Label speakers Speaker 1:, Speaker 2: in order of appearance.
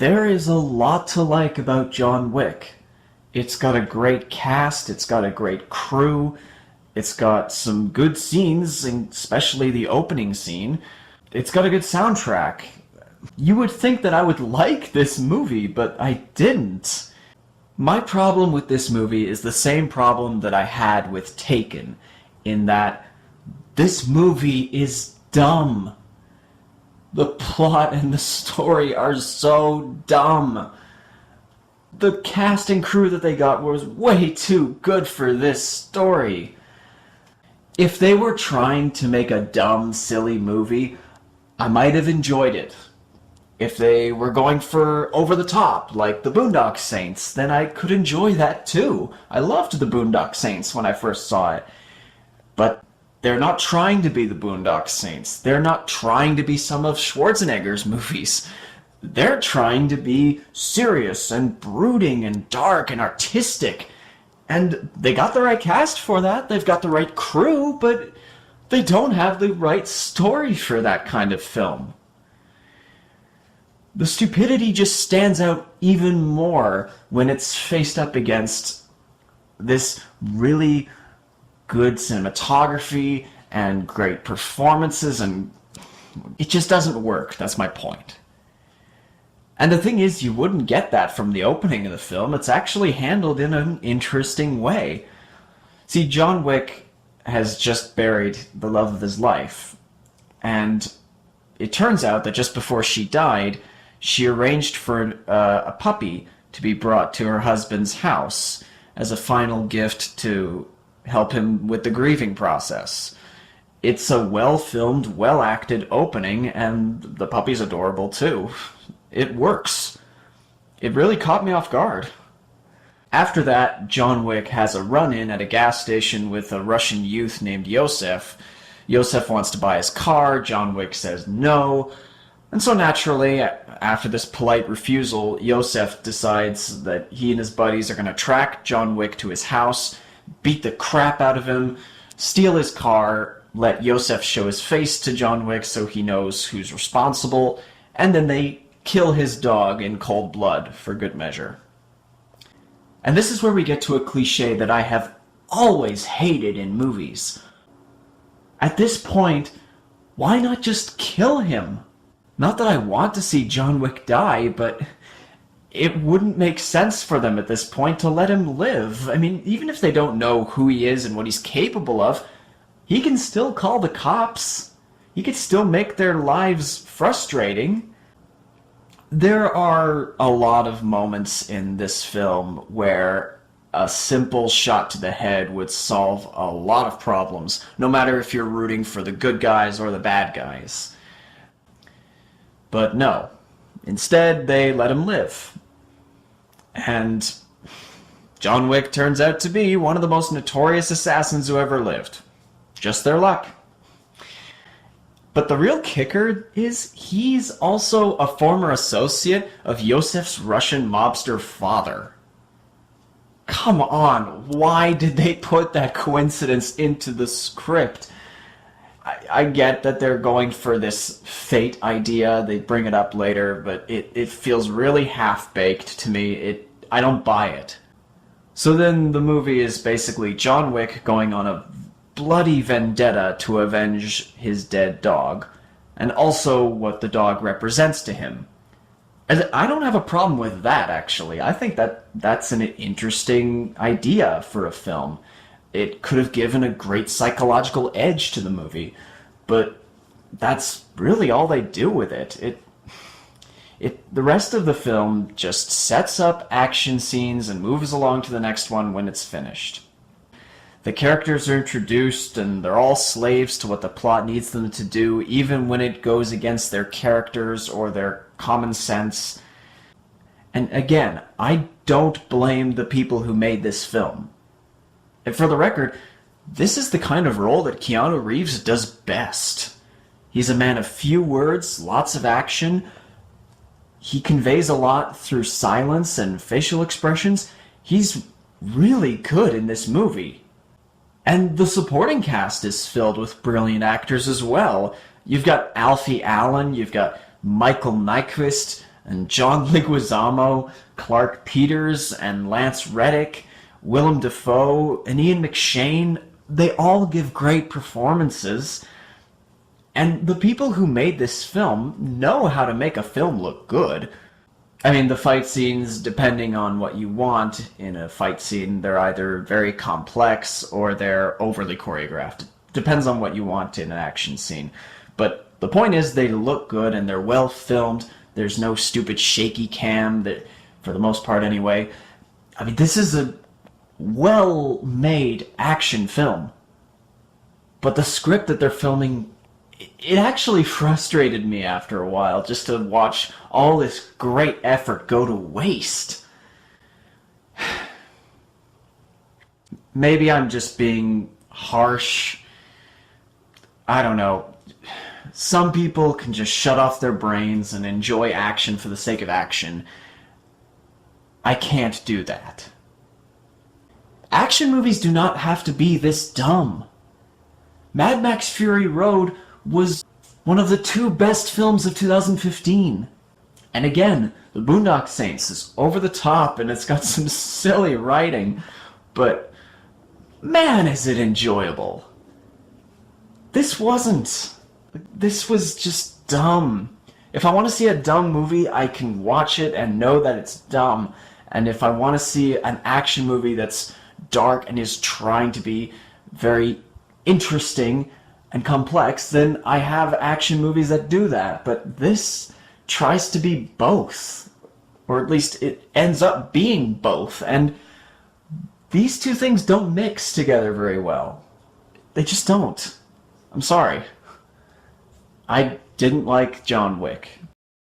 Speaker 1: There is a lot to like about John Wick. It's got a great cast, it's got a great crew, it's got some good scenes, especially the opening scene. It's got a good soundtrack. You would think that I would like this movie, but I didn't. My problem with this movie is the same problem that I had with Taken, in that this movie is dumb. The plot and the story are so dumb. The cast and crew that they got was way too good for this story. If they were trying to make a dumb, silly movie, I might have enjoyed it. If they were going for over the top, like the Boondock Saints, then I could enjoy that too. I loved the Boondock Saints when I first saw it. But they're not trying to be the Boondock Saints. They're not trying to be some of Schwarzenegger's movies. They're trying to be serious and brooding and dark and artistic. And they got the right cast for that. They've got the right crew, but they don't have the right story for that kind of film. The stupidity just stands out even more when it's faced up against this really good cinematography and great performances, and it just doesn't work. That's my point. And the thing is, you wouldn't get that from the opening of the film. It's actually handled in an interesting way. See, John Wick has just buried the love of his life, and it turns out that just before she died, she arranged for a puppy to be brought to her husband's house as a final gift to help him with the grieving process. It's a well-filmed, well-acted opening, and the puppy's adorable too. It works. It really caught me off guard. After that, John Wick has a run-in at a gas station with a Russian youth named Yosef. Yosef wants to buy his car, John Wick says no, and so naturally, after this polite refusal, Yosef decides that he and his buddies are going to track John Wick to his house, beat the crap out of him, steal his car, let Yosef show his face to John Wick so he knows who's responsible, and then they kill his dog in cold blood for good measure. And this is where we get to a cliche that I have always hated in movies. At this point, why not just kill him? Not that I want to see John Wick die, but it wouldn't make sense for them at this point to let him live. I mean, even if they don't know who he is and what he's capable of, he can still call the cops. He could still make their lives frustrating. There are a lot of moments in this film where a simple shot to the head would solve a lot of problems, no matter if you're rooting for the good guys or the bad guys. But no. Instead, they let him live. And John Wick turns out to be one of the most notorious assassins who ever lived. Just their luck. But the real kicker is he's also a former associate of Yosef's Russian mobster father. Come on, why did they put that coincidence into the script? I get that they're going for this fate idea, they bring it up later, but it feels really half-baked to me. I don't buy it. So then the movie is basically John Wick going on a bloody vendetta to avenge his dead dog, and also what the dog represents to him. And I don't have a problem with that, actually. I think that's an interesting idea for a film. It could have given a great psychological edge to the movie, but that's really all they do with it. The rest of the film just sets up action scenes and moves along to the next one when it's finished. The characters are introduced, and they're all slaves to what the plot needs them to do, even when it goes against their characters or their common sense. And again, I don't blame the people who made this film. And for the record, this is the kind of role that Keanu Reeves does best. He's a man of few words, lots of action. He conveys a lot through silence and facial expressions. He's really good in this movie. And the supporting cast is filled with brilliant actors as well. You've got Alfie Allen, you've got Michael Nyqvist, and John Leguizamo, Clark Peters, and Lance Reddick, Willem Dafoe, and Ian McShane, they all give great performances. And the people who made this film know how to make a film look good. I mean, the fight scenes, depending on what you want in a fight scene, they're either very complex or they're overly choreographed. Depends on what you want in an action scene. But the point is, they look good and they're well filmed. There's no stupid shaky cam, that, for the most part anyway. I mean, this is a well-made action film. But the script that they're filming, it actually frustrated me after a while, just to watch all this great effort go to waste. Maybe I'm just being harsh. I don't know. Some people can just shut off their brains and enjoy action for the sake of action. I can't do that. Action movies do not have to be this dumb. Mad Max Fury Road was one of the 2 best films of 2015. And again, The Boondock Saints is over the top and it's got some silly writing, but man, is it enjoyable. This wasn't. This was just dumb. If I want to see a dumb movie, I can watch it and know that it's dumb. And if I want to see an action movie that's dark and is trying to be very interesting and complex, then I have action movies that do that. But this tries to be both. Or at least it ends up being both. And these two things don't mix together very well. They just don't. I'm sorry. I didn't like John Wick.